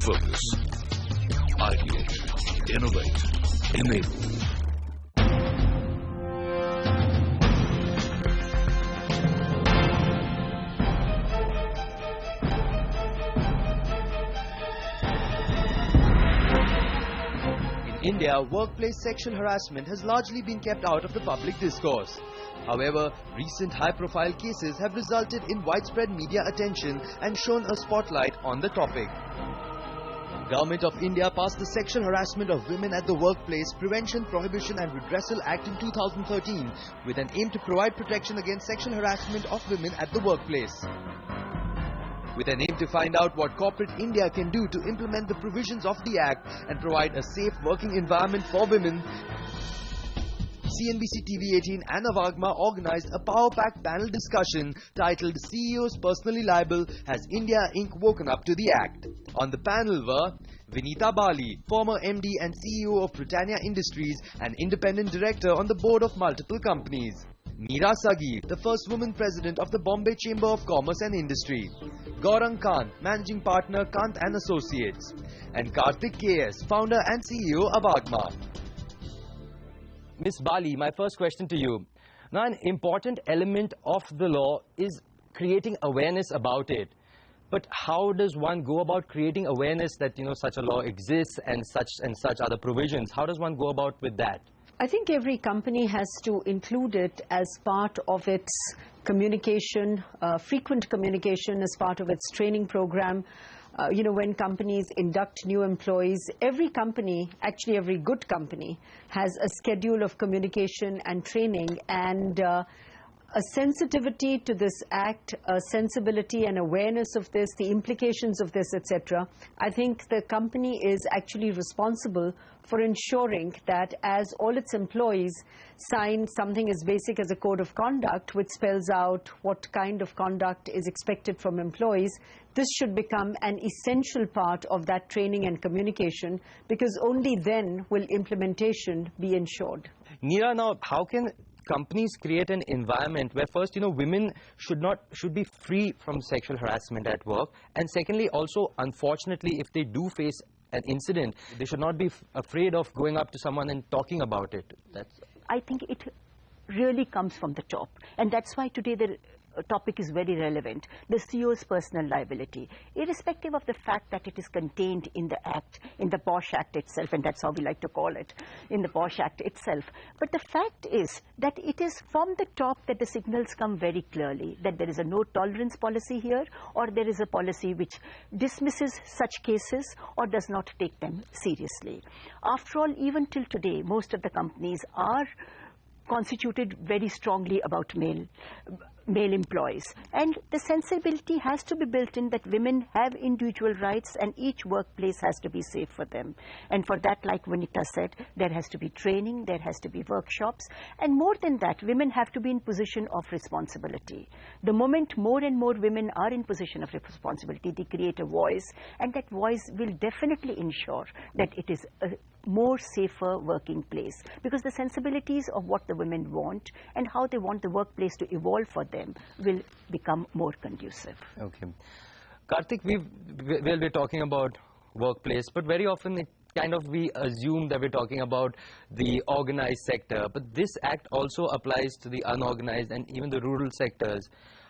Focus. Ideate. Innovate. Enable. In India, workplace sexual harassment has largely been kept out of the public discourse. However, recent high-profile cases have resulted in widespread media attention and shone a spotlight on the topic. Government of India passed the Sexual Harassment of Women at the Workplace Prevention, Prohibition and Redressal Act in 2013 with an aim to provide protection against sexual harassment of women at the workplace. With an aim to find out what corporate India can do to implement the provisions of the Act and provide a safe working environment for women, CNBC TV 18 and AVAGMAH organized a power-packed panel discussion titled CEOs Personally Liable, Has India Inc. Woken Up to the Act? On the panel were Vinita, Bali, former MD and CEO of Britannia Industries and independent director on the board of multiple companies. Neera Saggi, the first woman president of the Bombay Chamber of Commerce and Industry. Gaurang, managing partner Kanth and Associates. And Karthik K S, founder and CEO of AVAGMAH. Ms. Bali, my first question to you. Now, an important element of the law is creating awareness about it. But how does one go about creating awareness that, such a law exists and such other provisions? How does one go about with that? I think every company has to include it as part of its communication, frequent communication as part of its training program. When companies induct new employees, every company, actually every good company, has a schedule of communication and training, and a sensitivity to this act, a sensibility and awareness of this, the implications of this, etc. I think the company is actually responsible for ensuring that as all its employees sign something as basic as a code of conduct which spells out what kind of conduct is expected from employees, this should become an essential part of that training and communication, because only then will implementation be ensured. Neera, now how can companies create an environment where first, women should be free from sexual harassment at work, and secondly, also, unfortunately, if they do face an incident, they should not be afraid of going up to someone and talking about it? I think it really comes from the top, and that's why today the topic is very relevant. The CEO's personal liability, irrespective of the fact that it is contained in the Act, in the POSH Act itself, and that's how we like to call it, in the POSH Act itself. But the fact is that it is from the top that the signals come very clearly, that there is a no tolerance policy here, or there is a policy which dismisses such cases or does not take them seriously. After all, even till today, most of the companies are constituted very strongly about male employees, and the sensibility has to be built in that women have individual rights and each workplace has to be safe for them. And for that, like Vinita said, there has to be training, there has to be workshops, and more than that, women have to be in position of responsibility. The moment more and more women are in position of responsibility, they create a voice, and that voice will definitely ensure that it is a more safer working place, because the sensibilities of what the women want and how they want the workplace to evolve for them will become more conducive. Okay. Karthik, we'll be talking about workplace, but very often we assume that we're talking about the organized sector, but this act also applies to the unorganized and even the rural sectors.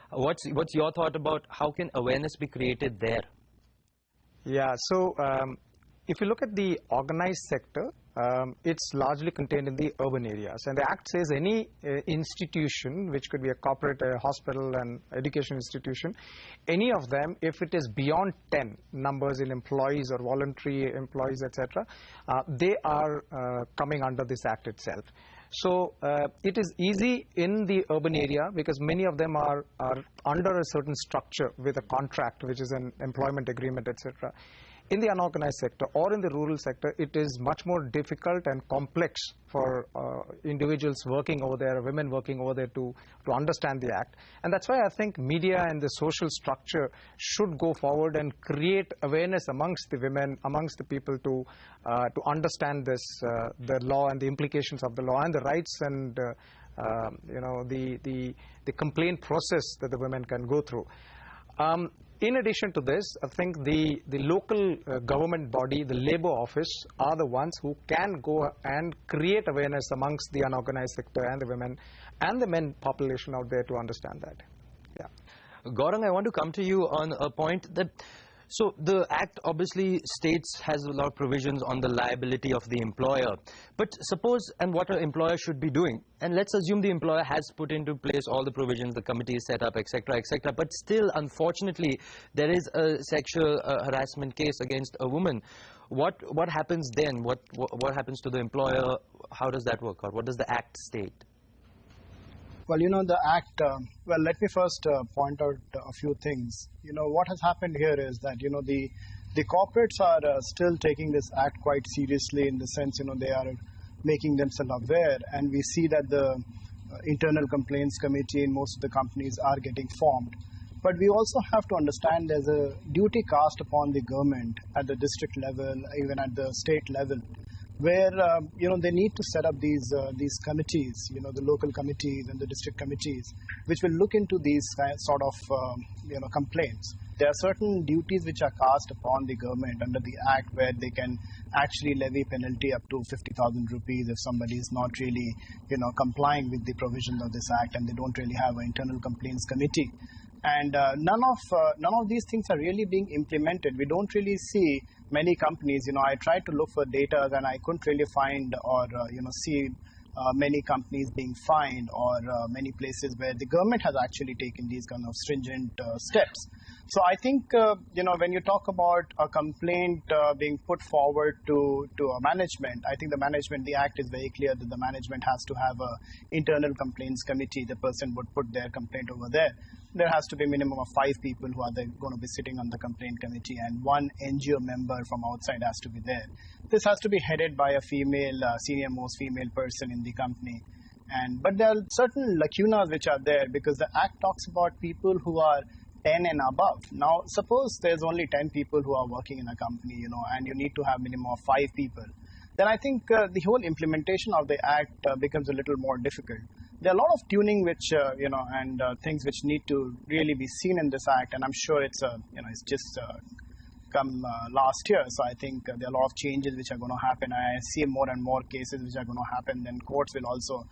What's your thought about how can awareness be created there? Yeah, so if you look at the organized sector, it's largely contained in the urban areas, and the Act says any institution, which could be a corporate, a hospital, and education institution, any of them, if it is beyond 10 numbers in employees or voluntary employees, etc., they are coming under this Act itself. So it is easy in the urban area because many of them are under a certain structure with a contract, which is an employment agreement, etc. In the unorganized sector or in the rural sector, it is much more difficult and complex for individuals working over there, women working over there to understand the Act. And that's why I think media and the social structure should go forward and create awareness amongst the women, amongst the people to understand this, the law and the implications of the law and the rights and the complaint process that the women can go through. In addition to this, I think the local government body, the labor office, are the ones who can go and create awareness amongst the unorganized sector and the women and the men population out there to understand that. Yeah. Gaurang, I want to come to you on a point that, so the Act obviously states, has a lot of provisions on the liability of the employer. But suppose, and what an employer should be doing, and let's assume the employer has put into place all the provisions, the committee is set up, etc., etc., but still, unfortunately, there is a sexual harassment case against a woman. What happens then? What happens to the employer? How does that work out? What does the Act state? Well, the Act, well, let me first point out a few things. What has happened here is that, the corporates are still taking this Act quite seriously, in the sense, they are making themselves aware, and we see that the internal complaints committee in most of the companies are getting formed. But we also have to understand there's a duty cast upon the government at the district level, even at the state level, where they need to set up these committees, the local committees and the district committees, which will look into these sort of complaints. There are certain duties which are cast upon the government under the Act, where they can actually levy penalty up to 50,000 rupees if somebody is not really complying with the provisions of this Act, and they don't really have an internal complaints committee. And none of these things are really being implemented. We don't really see many companies. I tried to look for data and I couldn't really find or see many companies being fined, or many places where the government has actually taken these kind of stringent steps. So I think when you talk about a complaint being put forward to a management, I think the Act is very clear that the management has to have a internal complaints committee. The person would put their complaint over there. There has to be a minimum of 5 people who are going to be sitting on the complaint committee, and 1 NGO member from outside has to be there. This has to be headed by a female, senior most female person in the company. But there are certain lacunas which are there, because the Act talks about people who are 10 and above. Now, suppose there's only 10 people who are working in a company, and you need to have minimum of 5 people. Then I think the whole implementation of the Act becomes a little more difficult. There are a lot of tuning which, and things which need to really be seen in this Act, and I'm sure it's just come last year. So I think there are a lot of changes which are going to happen. I see more and more cases which are going to happen. Then courts will also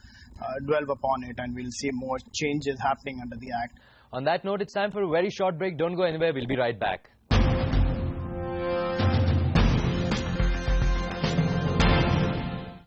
dwell upon it, and we'll see more changes happening under the Act. On that note, it's time for a very short break. Don't go anywhere. We'll be right back.